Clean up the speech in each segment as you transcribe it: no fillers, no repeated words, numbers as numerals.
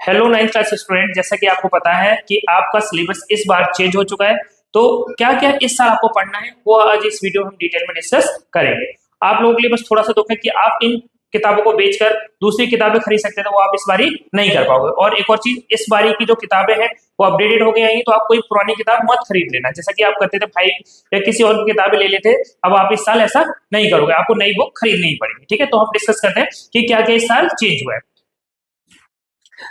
Hello ninth class student, जैसा कि आपको पता है कि आपका सिलेबस इस बार चेंज हो चुका है। तो क्या क्या इस साल आपको पढ़ना है वो आज इस वीडियो में हम डिटेल में डिस्कस करेंगे। आप लोगों के लिए बस थोड़ा सा दुख है कि आप इन किताबों को बेचकर दूसरी किताबें खरीद सकते थे, वो आप इस बारी नहीं कर पाओगे। और एक और चीज, इस बारी की जो किताबें हैं वो अपडेटेड हो गई हैं, तो आप कोई पुरानी किताब मत खरीद लेना, जैसा कि आप करते थे भाई या किसी और की किताबें ले लेते। अब आप इस साल ऐसा नहीं करोगे, आपको नई बुक खरीदनी ही पड़ेगी। ठीक है, तो हम डिस्कस करते हैं कि क्या क्या इस साल चेंज हुआ है।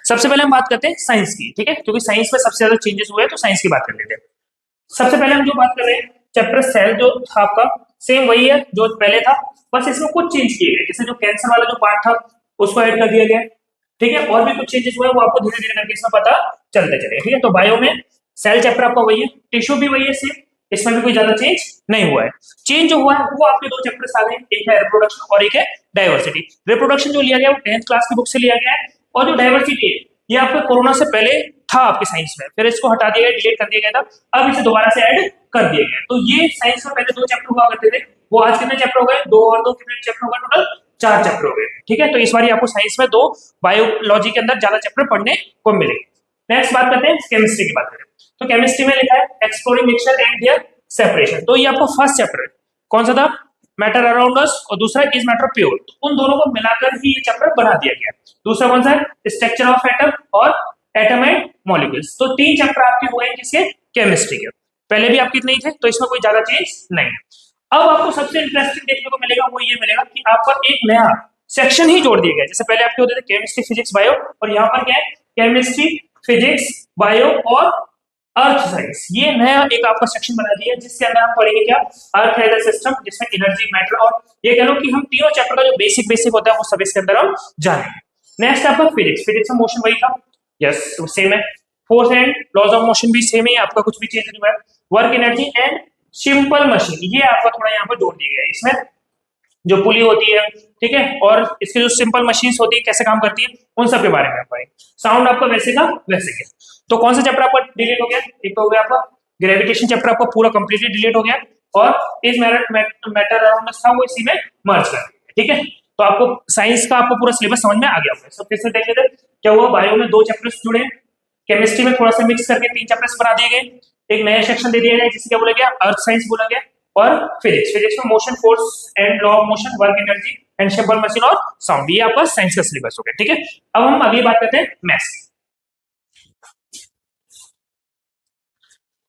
सबसे पहले हम बात करते हैं साइंस की, ठीक है, क्योंकि साइंस में सबसे ज्यादा चेंजेस हुए हैं, तो साइंस की बात कर लेते हैं। सबसे पहले हम जो बात कर रहे हैं, चैप्टर सेल जो था आपका सेम वही है जो पहले था, बस इसमें कुछ चेंज किए गए। जैसे जो कैंसर वाला जो पार्ट था उसको ऐड कर दिया गया, ठीक है। और भी कुछ चेंजेस हुए, वो आपको धीरे धीरे करके इसमें पता चलते चले, ठीक है। तो बायो में सेल चैप्टर आपका वही है, टिश्यू भी वही है सेम, इसमें भी कोई ज्यादा चेंज नहीं हुआ है। चेंज जो हुआ है वो आपके दो चैप्टर्स आ गए, एक है रिप्रोडक्शन और एक है डाइवर्सिटी। रिप्रोडक्शन जो लिया गया वो 10th क्लास की बुक से लिया गया है, और जो डाइवर्सिटी है ये आपका कोरोना से पहले था आपके साइंस में, फिर इसको हटा दिया गया, डिलीट कर दिया गया था, अब इसे दोबारा से ऐड कर दिया गया। तो ये साइंस में पहले दो चैप्टर हुआ करते थे, वो आज कितने चैप्टर हो गए, दो और दो कितने चैप्टर हो गए, टोटल 4 चैप्टर हो गए, ठीक है। तो इस बार आपको साइंस में दो, बायोलॉजी के अंदर ज्यादा चैप्टर पढ़ने को मिलेंगे। नेक्स्ट बात करते हैं केमिस्ट्री की बात करें, तो केमिस्ट्री में लिखा है exploring mixture and their separation. तो ये आपका फर्स्ट चैप्टर है, कौन सा था, मैटर अराउंड अस, और दूसरा इज मैटर प्योर। तो उन दोनों को मिलाकर ही ये चैप्टर बना दिया गया। दूसरा कौन सा है, स्ट्रक्चर ऑफ एटम और एटम एंड मॉलिक्यूल्स। तो 3 चैप्टर आपके हुए हैं किसके, केमिस्ट्री के। पहले भी आपके इतने ही थे, तो इसमें कोई ज्यादा चेंज नहीं है। अब आपको सबसे इंटरेस्टिंग देखने को मिलेगा वो ये मिलेगा कि आपका एक नया सेक्शन ही जोड़ दिया गया। जैसे पहले आपके होते थे केमिस्ट्री फिजिक्स बायो, और यहाँ पर क्या है, केमिस्ट्री फिजिक्स बायो और अर्थ साइंस। ये नया एक आपका सेक्शन बना दिया, जिसके अंदर हम पढ़ेंगे क्या, अर्थ एज अ सिस्टम, जिसमें एनर्जी मैटर, और ये कह लो कि हम तीनों चैप्टर का जो बेसिक बेसिक होता है वो सब इसके अंदर हम जानेंगे। नेक्स्ट आपका फिजिक्स, फिजिक्स में मोशन वही था, यस सेम है। Force and laws of motion भी सेम है, आपका कुछ भी चेंज नहीं हुआ है। Work energy and simple machine, ये आपका थोड़ा यहाँ पर जोड़ दिया गया है। इसमें जो पुली होती है, ठीक है, और इसकी जो सिंपल मशीन्स होती है कैसे काम करती है, उन सब के बारे में आपको। साउंड आपका वैसे का वैसे के। तो कौन सा चैप्टर आपका डिलीट हो गया, एक तो हो गया आपका ग्रेविटेशन चैप्टर, आपका पूरा कंप्लीटली डिलीट हो गया, और इस मैटर अराउंड अस था वो इसी में मर्ज कर दिया, ठीक है। तो आपको साइंस का आपको पूरा सिलेबस समझ में आ गया होगा। सब कैसे देख लेते क्या हुआ, बायो में 2 चैप्टर्स जुड़े, केमिस्ट्री में थोड़ा सा मिक्स करके 3 चैप्टर्स बना दिए गए, एक नया सेक्शन दे दिया गया जिसे क्या बोला गया, अर्थ साइंस बोला गया, और फिजिक्स, फिजिक्स में motion force and law of motion, work energy and simple machine और साउंड। ये आपका साइंस का सिलेबस हो गया, ठीक है। अब हम अगली बात करते हैं मैथ्स।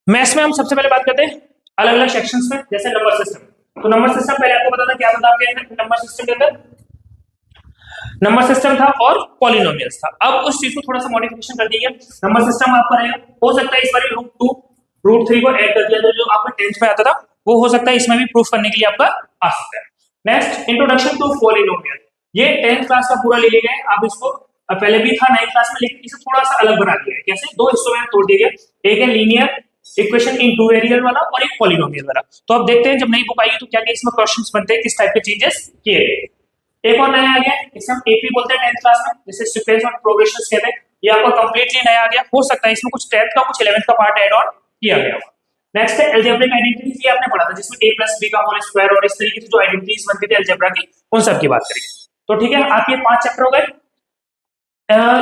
मैथ्स में हम सबसे पहले बात करते हैं अलग अलग सेक्शंस में, जैसे नंबर सिस्टम। तो नंबर सिस्टम पहले आपको पता था, क्या पता आपके नंबर सिस्टम के अंदर नंबर सिस्टम था और पॉलिनोमियल्स था। अब उस चीज को थोड़ा सा मॉडिफिकेशन कर दिया गया, नंबर सिस्टम आपका रहेगा, हो सकता है इस बार रूट 2 रूट 3 को ऐड कर दिया जाए, जो आपका 10th में आता था, वो हो सकता है इसमें भी प्रूफ करने के लिए आपका आ सकता है। नेक्स्ट इंट्रोडक्शन टू पॉलिनोमियल, ये 10th क्लास का पूरा ले लिया गया है। आप इसको पहले भी था 9th क्लास में, लेकिन इसे थोड़ा सा अलग बना दिया है। कैसे, 2 हिस्सों में तोड़ दिया गया, एक है लीनियर इक्वेशन इन 2 वेरिएबल वाला और एक पॉलिनोमियल वाला। तो अब देखते हैं जब नई बुक आएगी तो क्या क्या इसमें क्वेश्चंस बनते हैं, किस टाइप के चेंजेस किए गए। एक और नया आ गया, इसे हम एपी बोलते हैं 10th क्लास में, जिसे सीक्वेंस ऑफ प्रोग्रेशन कहते हैं। ये आपका कंप्लीटली नया आ गया, हो सकता है इसमें कुछ 10th का कुछ 11th का पार्ट ऐड ऑन किया गया होगा। नेक्स्ट है अलजेब्रिक आइडेंटिटीज, ये आपने पढ़ा था, जिसमें a प्लस b का होल स्क्वायर और इस तरीके से जो आइडेंटिटीज बनती थी अलजेब्रा की, उन सब की बात करेंगे। तो ठीक है, आपके 5 चैप्टर हो गए।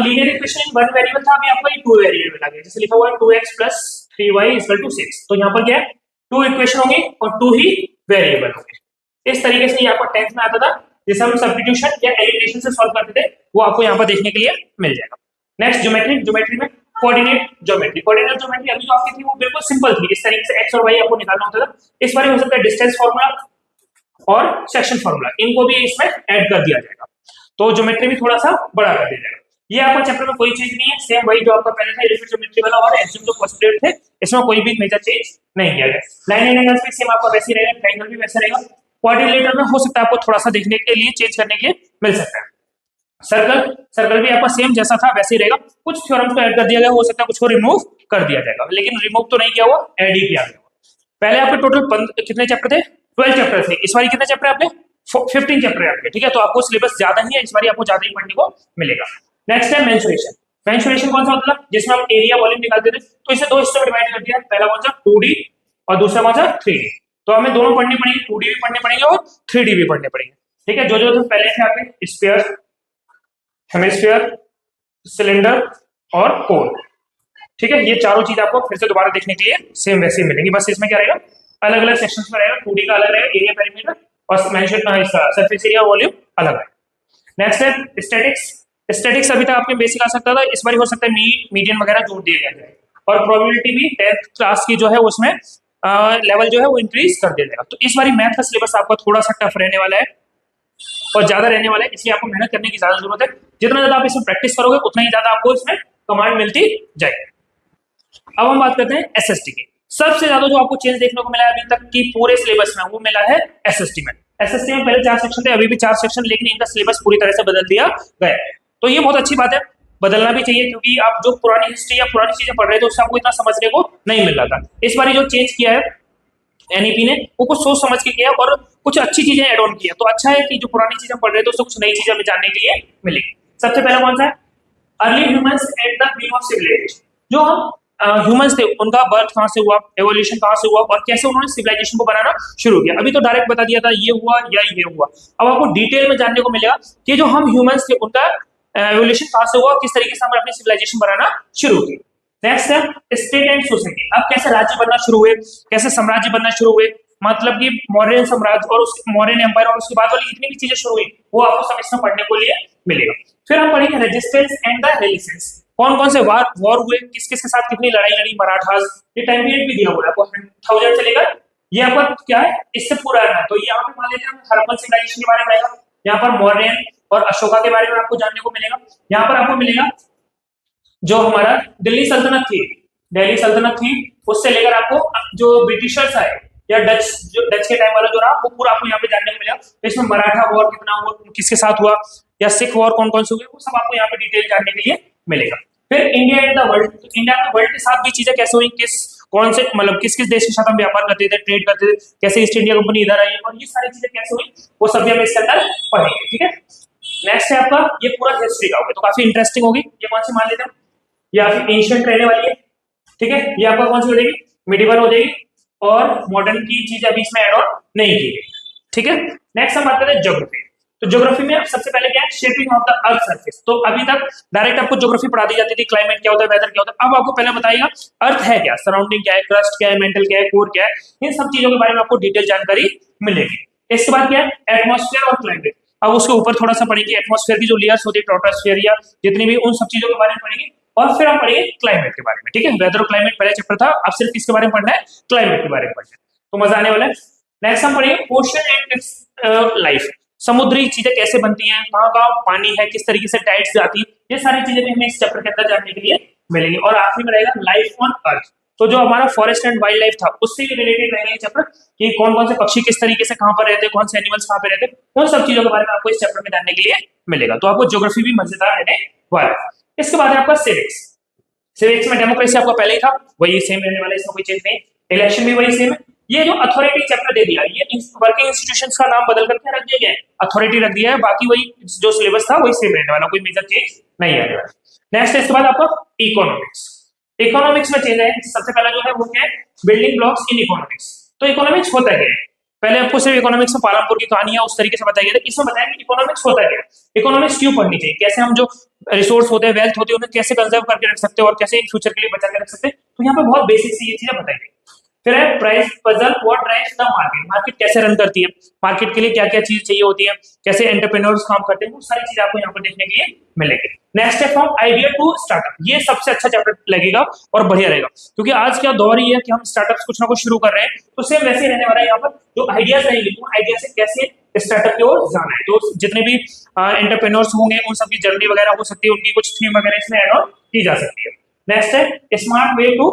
लीनियर इक्वेशन इन 1 वेरिएबल था, अभी आपका ये 2 वेरिएबल आ गया, जैसे लिखा हुआ है 2x + 3y = 6। तो यहाँ पर क्या है, 2 इक्वेशन होंगे और 2 ही वेरिएबल होंगे। इस तरीके से ये आपको 10th में आता था, जिसे हम सब्स्टिट्यूशन या एलिमिनेशन से सॉल्व करते थे, वो आपको यहाँ पर देखने के लिए मिल जाएगा। नेक्स्ट ज्योमेट्री, ज्योमेट्री में कोऑर्डिनेट ज्योमेट्री, कोऑर्डिनेट ज्योमेट्री अभी जो आपकी थी वो बिल्कुल सिंपल थी, इस तरीके से x और y आपको निकालना होता था। इस बार हो सकता है डिस्टेंस फार्मूला और सेक्शन फार्मूला, इनको भी इसमें ऐड कर दिया जाएगा, तो ज्योमेट्री भी थोड़ा सा बड़ा कर दिया जाएगा। ये आपका चैप्टर में कोई चीज नहीं है, सेम वही जो आपका पहले था, एलिमेंट ज्योमेट्री वाला और एक्सियम जो पोस्टुलेट थे, इसमें कोई भी मेजर चेंज नहीं किया गया। लाइन एंड एंगल्स भी सेम आपका वैसे ही रहेगा, ट्रायंगल भी वैसे रहेगा। क्वाड्रिलेटरल में हो सकता है आपको थोड़ा सा देखने के लिए चेंज करने के लिए मिल सकता है। सर्कल, सर्कल भी आपका सेम जैसा था वैसे ही रहेगा, कुछ थ्योरम्स को ऐड कर दिया गया, हो सकता है कुछ को रिमूव कर दिया जाएगा, लेकिन रिमूव तो नहीं किया हुआ, ऐड ही किया गया। पहले आपके टोटल कितने चैप्टर थे, 12 चैप्टर थे, इस बार कितने चैप्टर आपने 15 चैप्टर है आपके, ठीक है। तो आपको सिलेबस ज्यादा ही है, इस बार आपको ज्यादा ही पढ़ने को मिलेगा। नेक्स्ट है मेंसुरेशन। मेंसुरेशन कौन सा होता है, जिसमें हम एरिया वॉल्यूम निकालते थे, तो इसे 2 हिस्सों में डिवाइड कर दिया, पहला कौन सा 2D और दूसरा कौन सा 3D। तो हमें दोनों पढ़नी पड़ेगी, 2D भी पढ़ने पड़ेंगे और 3D भी पढ़ने पड़ेंगे, ठीक है। जो जो तो पहले थे आपके स्फीयर, हेमिस्फीयर, सिलेंडर और कोड। ठीक है, ये चारों चीज आपको फिर से दोबारा देखने के लिए सेम वैसे ही मिलेंगी, बस इसमें क्या रहेगा, अलग अलग सेक्शंस में रहेगा। 2D का अलग रहेगा, एरिया पेरीमीटर, और मेंशन इसका सरफेस एरिया वॉल्यूम अलग है। नेक्स्ट है स्टैटिक्स। स्टैटिक्स अभी तक आपके बेसिक आ सकता था, इस बार हो सकता है मीडियन वगैरह जोड़ दिए गए थे। और प्रोबेबिलिटी भी 10th क्लास की जो है उसमें लेवल जो है वो इंक्रीज कर दिया जाएगा। तो इस बार मैथ का सिलेबस आपका थोड़ा सा टफ रहने वाला है और ज्यादा रहने वाला है, इसलिए आपको मेहनत करने की ज्यादा जरूरत है। जितना ज्यादा आप इसमें प्रैक्टिस करोगे उतना ही ज्यादा आपको इसमें कमांड मिलती जाएगी। अब हम बात करते हैं एसएसटी की। सबसे ज्यादा जो आपको चेंज देखने को मिला है अभी तक की पूरे सिलेबस में, वो मिला है एसएसटी में। एसएसटी में पहले 4 सेक्शन थे, अभी भी 4 सेक्शन, लेकिन इनका सिलेबस पूरी तरह से बदल दिया गया है। तो ये बहुत अच्छी बात है, बदलना भी चाहिए, क्योंकि आप जो पुरानी हिस्ट्री या पुरानी चीजें पढ़ रहे थे उससे आपको इतना समझने को नहीं मिल रहा था। इस बार जो चेंज किया है एनईपी ने, वो कुछ सोच समझ के किया और कुछ अच्छी चीजें एड ऑन किया। तो अच्छा है कि जो पुरानी चीजें पढ़ रहे थे उससे कुछ नई चीजें हमें जानने के लिए मिलेगी। सबसे पहला कौन सा है, early humans at the been of civilization. जो हम ह्यूमंस थे उनका बर्थ कहां से हुआ, एवोल्यूशन कहां से हुआ, और कैसे उन्होंने सिविलाइजेशन को बनाना शुरू किया। अभी तो डायरेक्ट बता दिया था ये हुआ या ये हुआ, अब आपको डिटेल में जानने को मिलेगा कि जो हम ह्यूमंस थे उनका एवोल्यूशन कहां से हुआ, किस तरीके से हमने अपनी सिविलाइजेशन बनाना शुरू की। नेक्स्ट है स्टेट एंड सोसाइटी। अब कैसे राज्य बनना शुरू हुए, कैसे साम्राज्य बनना शुरू हुए, मतलब कि मौर्यन साम्राज्य और उस मौर्यन एम्पायर और उसके बाद वाली जितनी भी चीजें शुरू हुई वो आपको सब इसमें पढ़ने को लिए मिलेगा। फिर हम पढ़ेंगे रेजिस्टेंस एंड द रेजिस्टेंस। कौन कौन से वॉर हुए, किस किस के साथ कितनी लड़ाई लड़ी मराठास, ये टाइम पीरियड भी दिया हुआ है आपको 1000 से लेकर, ये आपका क्या है इससे पुराना है। तो यहाँ पे मान लेते हैं हड़प्पन सिविलाइजेशन के बारे में आएगा, यहाँ पर मौर्यन और अशोका के बारे में आपको जानने को मिलेगा। यहाँ पर आपको मिलेगा जो हमारा दिल्ली सल्तनत थी, दिल्ली सल्तनत थी, उससे लेकर आपको जो ब्रिटिशर्स आए या डच के टाइम वाला जो रहा वो पूरा आपको यहाँ पे जानने को मिलेगा। तो इसमें मराठा वॉर कितना हुआ, किसके साथ हुआ, या सिख वॉर कौन कौन से हुए, वो सब आपको यहाँ पे डिटेल जानने के लिए मिलेगा। फिर इंडिया एंड द वर्ल्ड। तो इंडिया में वर्ल्ड के साथ भी चीजें कैसे हुई, किस कौन से मतलब किस किस देश के साथ हम व्यापार करते थे, ट्रेड करते थे, कैसे ईस्ट इंडिया कंपनी इधर आई, और ये सारी चीजें कैसे हुई वो सब भी हम इसके अंदर पढ़ेंगे। ठीक है, नेक्स्ट है आपका ये पूरा हिस्ट्री का होगा, तो काफी इंटरेस्टिंग होगी। ये कौन सी मान लेते हैं, ये आपकी एंशिएंट रहने वाली है। ठीक है, ये आपका कौन सी हो जाएगी, मिडिवल हो जाएगी, और मॉडर्न की चीज अभी इसमें ऐड ऑन नहीं की गई। ठीक है, नेक्स्ट हम बात करते हैं ज्योग्राफी। तो ज्योग्राफी में सबसे पहले क्या है, shaping of the earth surface. तो अभी तक डायरेक्ट आपको ज्योग्राफी पढ़ा दी जाती थी, क्लाइमेट क्या होता है, वेदर क्या होता है। अब आपको पहले बताइएगा अर्थ है क्या, सराउंडिंग क्या है, क्रस्ट क्या है, मेंटल क्या है, कोर क्या है, इन सब चीजों के बारे में आपको डिटेल जानकारी मिलेगी। इसके बाद क्या है, एटमॉस्फेयर और क्लाइमेट। अब उसके ऊपर थोड़ा सा पढ़ेंगे, एटमॉस्फेयर की जो लेयर्स होती है, ट्रोपोस्फेयर या जितनी भी, उन सब चीजों के बारे में पढ़ेंगे। और फिर हम पढ़ेंगे क्लाइमेट के बारे में। ठीक है, वेदर और क्लाइमेट पहले चैप्टर था, अब सिर्फ किसके बारे में पढ़ना है, क्लाइमेट के बारे में पढ़ना है, तो मजा आने वाला है। नेक्स्ट हम पढ़ेंगे ओशन एंड इट्स लाइफ। समुद्री चीजें कैसे बनती हैं, कहाँ कहाँ पानी है, किस तरीके से टाइड्स आती है, ये सारी चीजें भी हमें इस चैप्टर के अंदर जानने के लिए मिलेंगी। और आखिरी में रहेगा लाइफ ऑन अर्थ। तो जो हमारा फॉरेस्ट एंड वाइल्ड लाइफ था उससे रिलेटेड रहेगा ये चैप्टर, कि कौन कौन से पक्षी किस तरीके से कहाँ पर रहते हैं, कौन से एनिमल्स कहाँ पे रहते हैं, उन सब चीजों के बारे में आपको इस चैप्टर में जानने के लिए मिलेगा। तो आपको ज्योग्राफी भी मजेदार रहने वाला है। इसके बाद है आपका सिविक्स। सिविक्स में डेमोक्रेसी आपको पहले ही था, वही सेम रहने वाला है, इसमें कोई चेंज नहीं। इलेक्शन भी वही सेम है। ये जो अथॉरिटी चैप्टर दे दिया, ये वर्किंग इंस्टीट्यूशंस का नाम बदल करके रख दिया गया है, अथॉरिटी रख दिया है, बाकी वही जो सिलेबस था वही सेम रहने वाला, कोई मेजर चेंज नहीं आने वाला। नेक्स्ट इसके बाद आपका इकोनॉमिक्स। इकोनॉमिक्स में चेंज है, सबसे पहला जो है वो क्या है, बिल्डिंग ब्लॉक्स इन इकोनॉमिक्स। तो इकोनॉमिक्स होता क्या है, पहले आपको सिर्फ इकोनॉमिक्स में पालमपुर की कहानियां उस तरीके से बताया गया था, इसमें बताया कि इकोनॉमिक्स होता क्या है, इकोनॉमिक्स क्यों पढ़नी चाहिए, कैसे हम जो रिसोर्स होते हैं, वेल्थ होती है, उन्हें कैसे कंजर्व करके रख सकते हैं और कैसे इन फ्यूचर के लिए बचा के रख सकते हैं। तो यहाँ पे बहुत बेसिक सी ये चीजें बताई गई। फिर है price puzzle, what drives the market. Market कैसे रन करती है, मार्केट के लिए क्या क्या चीज चाहिए होती है, कैसे एंटरप्रेन्योर्स काम करते हैं, वो सारी चीज आपको यहाँ पर देखने के लिए मिलेगी। नेक्स्ट है फ्रॉम आइडिया टू स्टार्टअप। ये सबसे अच्छा चैप्टर लगेगा और बढ़िया रहेगा, क्योंकि आज क्या दौर ही है कि हम स्टार्टअप्स कुछ ना कुछ शुरू कर रहे हैं, तो सेम वैसे ही रहने वाला है। यहाँ पर जो आइडियाज रहेंगे उन आइडिया से कैसे स्टार्टअप की ओर जाना है। तो जितने भी एंटरप्रेन्योर्स होंगे उन सबकी जर्नी वगैरह हो सकती है, उनकी कुछ थीम वगैरह इसमें ऐड ऑन की जा सकती है। नेक्स्ट है smart way to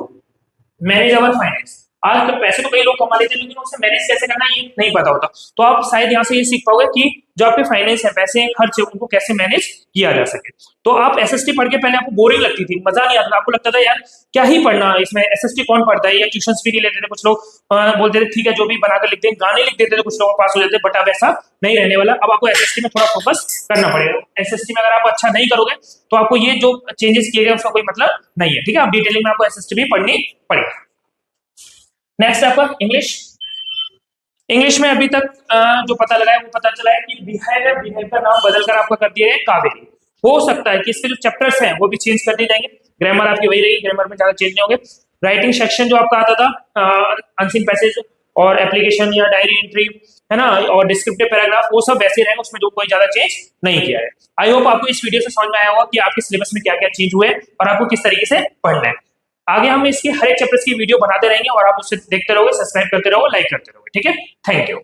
manage our finance. आज तो पैसे तो कई लोग कमा लेते हैं, लेकिन उसे मैनेज कैसे करना ये नहीं पता होता। तो आप शायद यहाँ से ये सीख पाओगे कि जो आपके फाइनेंस है, पैसे हैं, खर्च है, उनको कैसे मैनेज किया जा सके। तो आप एसएसटी पढ़ के पहले आपको बोरिंग लगती थी, मजा नहीं आता था, आपको लगता था यार क्या ही पढ़ना इसमें, एसएसटी कौन पढ़ता है, या ट्यूशंस भी नहीं लेते थे। कुछ लोग बोलते थे ठीक है जो भी बनाकर लिखते हैं, गाने लिख देते थे, कुछ लोग पास हो जाते, बट अब ऐसा नहीं रहने वाला। अब आपको एसएसटी में थोड़ा फोकस करना पड़ेगा। एसएसटी में अगर आप अच्छा नहीं करोगे तो आपको ये जो चेंजेस किए गए उसका कोई मतलब नहीं है। ठीक है, आप डिटेलिंग में आपको एसएसटी भी पढ़नी पड़ेगी। नेक्स्ट आपका इंग्लिश। इंग्लिश में अभी तक जो पता लगा है वो पता चला है कि बिहेव का नाम बदलकर आपका कर दिया है कावेरी। हो सकता है कि इसके जो चैप्टर्स हैं वो भी चेंज कर दिए जाएंगे। ग्रामर आपकी वही रहेगी, ग्रामर में ज्यादा चेंज नहीं होंगे। राइटिंग सेक्शन जो आपका आता था अनसीन पैसेज और एप्लीकेशन या डायरी एंट्री है ना, और डिस्क्रिप्टिव पैराग्राफ, वो सब वैसे रहेंगे, उसमें जो कोई ज्यादा चेंज नहीं किया है। आई होप आपको इस वीडियो से समझ में आया होगा कि आपके सिलेबस में क्या क्या चेंज हुए और आपको किस तरीके से पढ़ना है। आगे हम इसके हर एक चैप्टर्स की वीडियो बनाते रहेंगे और आप उससे देखते रहोगे, सब्सक्राइब करते रहोगे, लाइक करते रहोगे। ठीक है, थैंक यू।